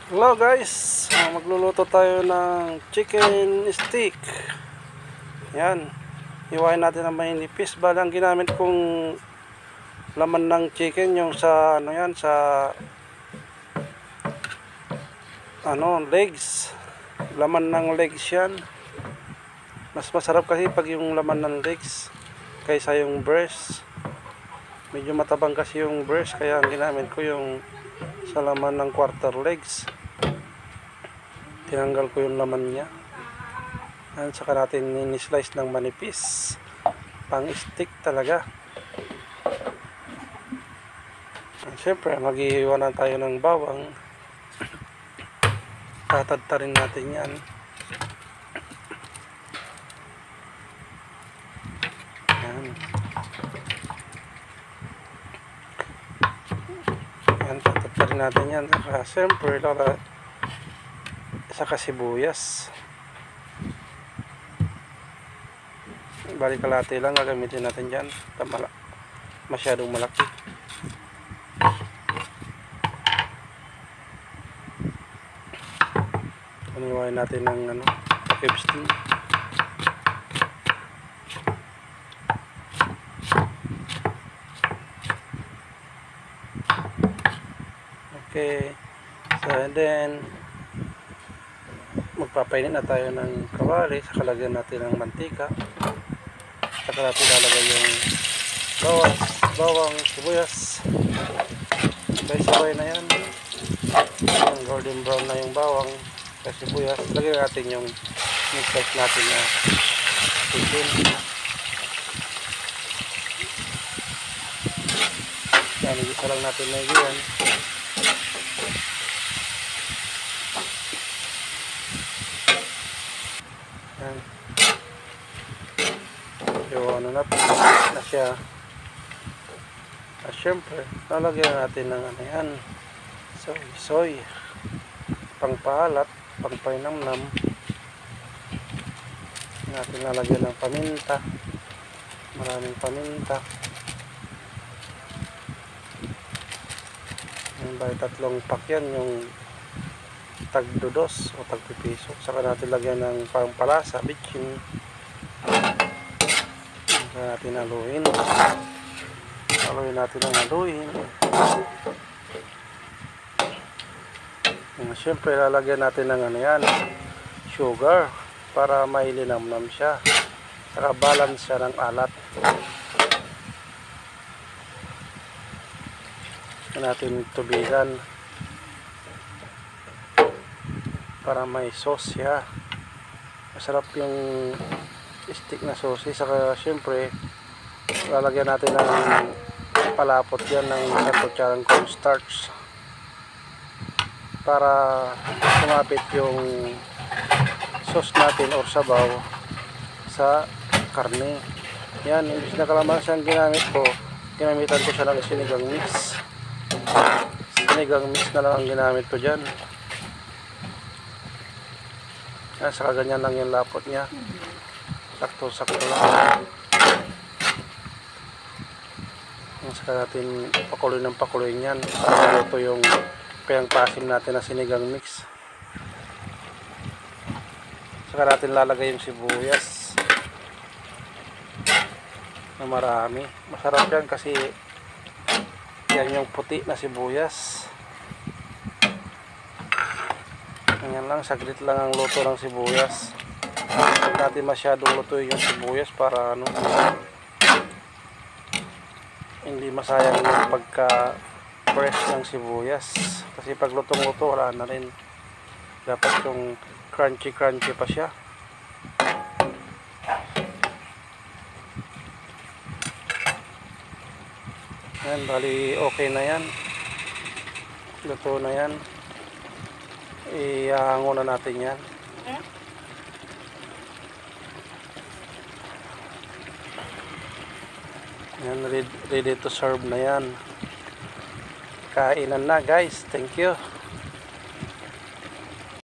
Hello guys, magluluto tayo ng chicken stick. Yan, iwain natin ng mahinipis. Bali ang ginamit kong laman ng chicken yung sa legs. Laman ng legs yan. Mas masarap kasi pag yung laman ng legs kaysa yung breast. Medyo matabang kasi yung breast, kaya ang ginamit ko yung sa laman ng quarter legs. Tinanggal ko yung laman niya. At saka natin ni-slice ng manipis. Pang stick talaga. Siyempre, mag-iiwan na tayo ng bawang. Tatadtarin natin yan. Yan. Yan, tatadtarin natin yan. Siyempre, saka sibuyas. Bali kalahati lang gagamitin natin dyan. Masyadong malaki. Aniwain natin ng pepsin. Okay. So and then magpapainit na tayo ng kawali. Saka lagyan natin ng mantika. Saka natin lalagay yung bawang, sibuyas. Sabay-sabay na yan. Yung golden brown na yung bawang at sibuyas. Lagyan natin yung slice natin na chicken. Yan, isa lang natin na yan. Yan. Yung na siya. At syempre, lalagyan natin ng soy. Pangpaalat, pangpainamnam. Natin lalagyan ng paminta. Maraming paminta. Yung bali 3 pack yan, yung tag-2 o tag-piso. Saka natin lagyan ng pangpalasa, bitchin. Saka natin haluin. Haluin natin ang haluin. Siyempre lalagyan natin ng sugar para mailinamnam siya. Saka balance siya ng alat. Natin tubigan para may sauce siya. Masarap yung stick na sauce. Saka syempre lalagyan natin ng palapot yan ng 1 kutsarang cornstarch para sumapit yung sauce natin or sabaw sa karne. Yan, imbis na kalamansi ang ginamitan ko siya ng sinigang mix. Sinigang mix na lang ang ginamit ko dyan. Yan, saka ganyan lang yung lapot niya. Sakto-sakto lang. Saka natin pakuloy ng pakuloy niyan para maluto yung pasim natin na sinigang mix. Saka natin lalagay yung sibuyas na marami. Masarap yan kasi yan yung puti na sibuyas. Ganyan lang, saglit lang ang luto ng sibuyas. Huwag natin masyadong lutuin yung sibuyas para hindi masayang yung pagka-fresh ng sibuyas. Kasi pag lutong-luto, wala na rin. Dapat yung crunchy-crunchy pa siya. Yan, bali okay na yan. Luto na yan. Ihahango na natin yan. Yan, ready to serve na yan. Kainan na guys. Thank you.